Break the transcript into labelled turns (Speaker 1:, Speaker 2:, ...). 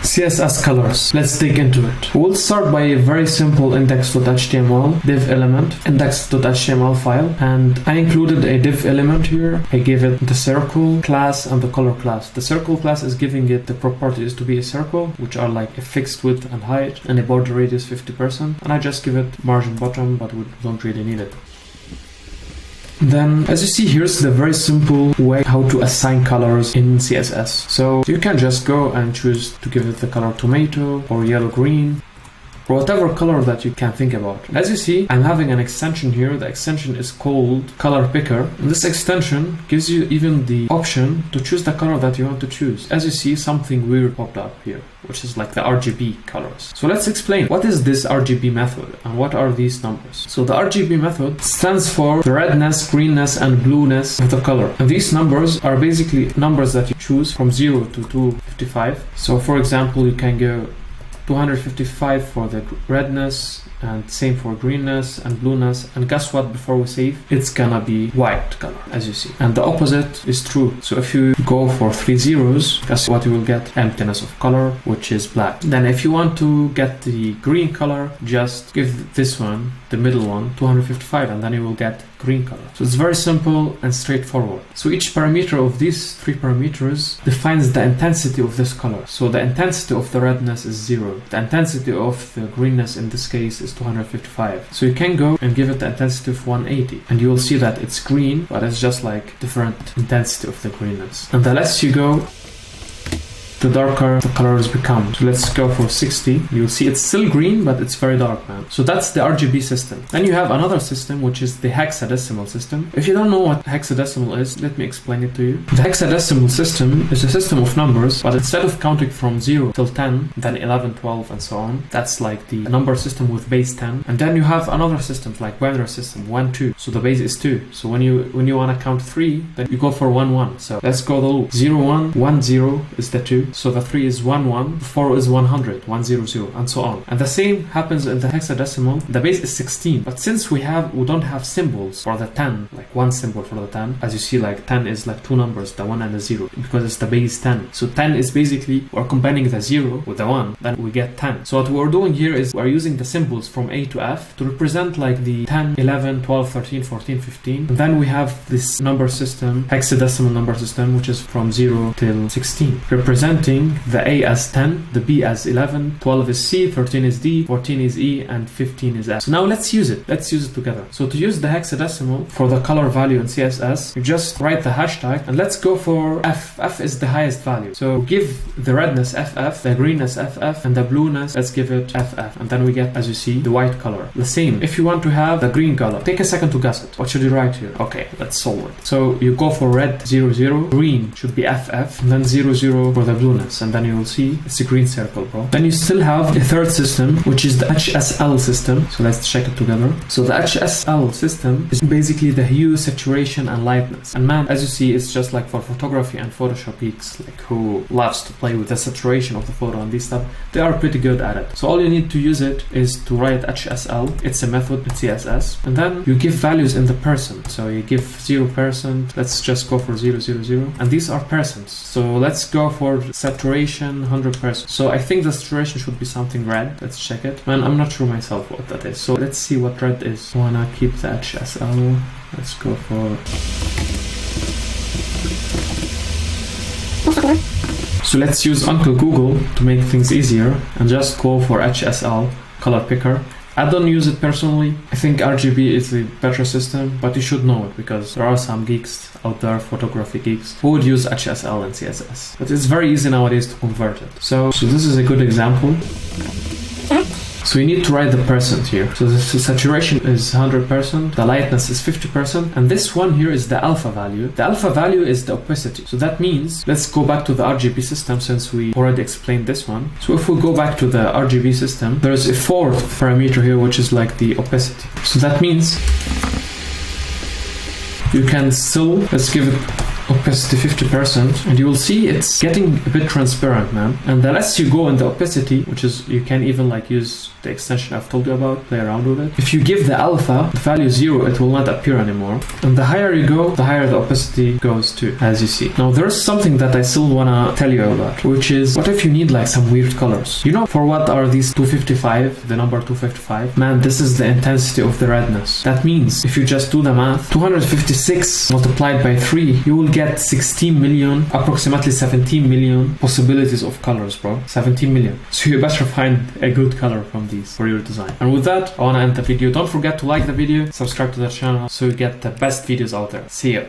Speaker 1: CSS Colors. Let's dig into it. We'll start by a very simple index.html div element, index.html file, and I included a div element here. I gave it the circle class and the color class. The circle class is giving it the properties to be a circle, which are like a fixed width and height and a border radius 50%, and I just give it margin bottom, but we don't really need it. Then, as you see, here's the very simple way how to assign colors in CSS. So you can just go and choose to give it the color tomato or yellow green, or whatever color that you can think about. As you see, I'm having an extension here. The extension is called Color Picker. And this extension gives you even the option to choose the color that you want to choose. As you see, something weird popped up here, which is like the RGB colors. So let's explain what is this RGB method and what are these numbers. So the RGB method stands for the redness, greenness, and blueness of the color. And these numbers are basically numbers that you choose from 0 to 255. So for example, you can go 255 for the redness, and same for greenness and blueness, and guess what, before we save, it's gonna be white color, as you see, and the opposite is true. So if you go for 3 zeros, guess what, you will get emptiness of color, which is black. Then if you want to get the green color, just give this one, the middle one, 255, and then you will get green color. So it's very simple and straightforward. So each parameter of these 3 parameters defines the intensity of this color. So the intensity of the redness is 0. The intensity of the greenness in this case is 255. So you can go and give it the intensity of 180, and you will see that it's green, but it's just like different intensity of the greenness. And the less you go, the darker the colors become. So let's go for 60. You'll see it's still green, but it's very dark, man. So that's the RGB system. Then you have another system, which is the hexadecimal system. If you don't know what hexadecimal is, let me explain it to you. The hexadecimal system is a system of numbers, but instead of counting from 0 till 10, then 11, 12, and so on, that's like the number system with base 10. And then you have another system like binary system, 1, 2. So the base is 2. So when you want to count 3, then you go for 1, 1. So let's go the loop. 0, 1, 1, 0 is the 2. So the 3 is 1, 1, 4 is 100, 1, 0, 0, and so on. And the same happens in the hexadecimal. The base is 16, but since we don't have symbols for the 10, like one symbol for the 10, as you see, like 10 is like 2 numbers, the 1 and the 0, because it's the base 10. So 10 is basically, we're combining the 0 with the 1, then we get 10. So what we're doing here is we're using the symbols from A to F to represent like the 10, 11, 12, 13, 14, 15. And then we have this number system, hexadecimal number system, which is from 0 till 16, representing the A as 10, the B as 11, 12 is C, 13 is D, 14 is E, and 15 is F. So now let's use it. Let's use it together. So to use the hexadecimal for the color value in CSS, you just write the hashtag and let's go for F. F is the highest value. So give the redness FF, the greenness FF, and the blueness, let's give it FF. And then we get, as you see, the white color. The same. If you want to have the green color, take a second to guess it. What should you write here? Okay, let's solve it. So you go for red 0, 0, green should be FF, and then 0, 0 for the blueness. And then you will see it's a green circle, bro. Then you still have a third system, which is the HSL system. So let's check it together. So the HSL system is basically the hue, saturation, and lightness. And man, as you see, it's just like for photography and Photoshop geeks, like who loves to play with the saturation of the photo and this stuff, they are pretty good at it. So all you need to use it is to write HSL. It's a method in CSS. And then you give values in the percent. So you give 0%. Let's just go for 0, 0, 0. And these are percents. So let's go for saturation 100%. So I think the saturation should be something red. Let's check it. Man, I'm not sure myself what that is. So let's see what red is. I wanna keep the HSL. Let's go for... So let's use Uncle Google to make things easier and just go for HSL Color Picker. I don't use it personally. I think RGB is the better system, but you should know it because there are some geeks out there, photography geeks, who would use HSL and CSS. But it's very easy nowadays to convert it. So this is a good example. So you need to write the percent here. So the saturation is 100%, the lightness is 50%, and this one here is the alpha value. The alpha value is the opacity. So that means, let's go back to the RGB system since we already explained this one. So if we go back to the RGB system, there's a fourth parameter here, which is like the opacity. So that means you can still, let's give it opacity 50%, and you will see it's getting a bit transparent, man. And the less you go in the opacity, which is, you can even like use the extension I've told you about, play around with it. If you give the alpha the value 0, it will not appear anymore. And the higher you go, the higher the opacity goes too, as you see. Now there's something that I still wanna tell you about, which is, what if you need like some weird colors? You know, for what are these 255, the number 255? Man, this is the intensity of the redness. That means if you just do the math, 256 multiplied by 3, you will get 16 million, approximately 17 million possibilities of colors, bro. 17 million. So you better find a good color from these for your design. And with that, I wanna end the video. Don't forget to like the video, subscribe to the channel so you get the best videos out there. See ya.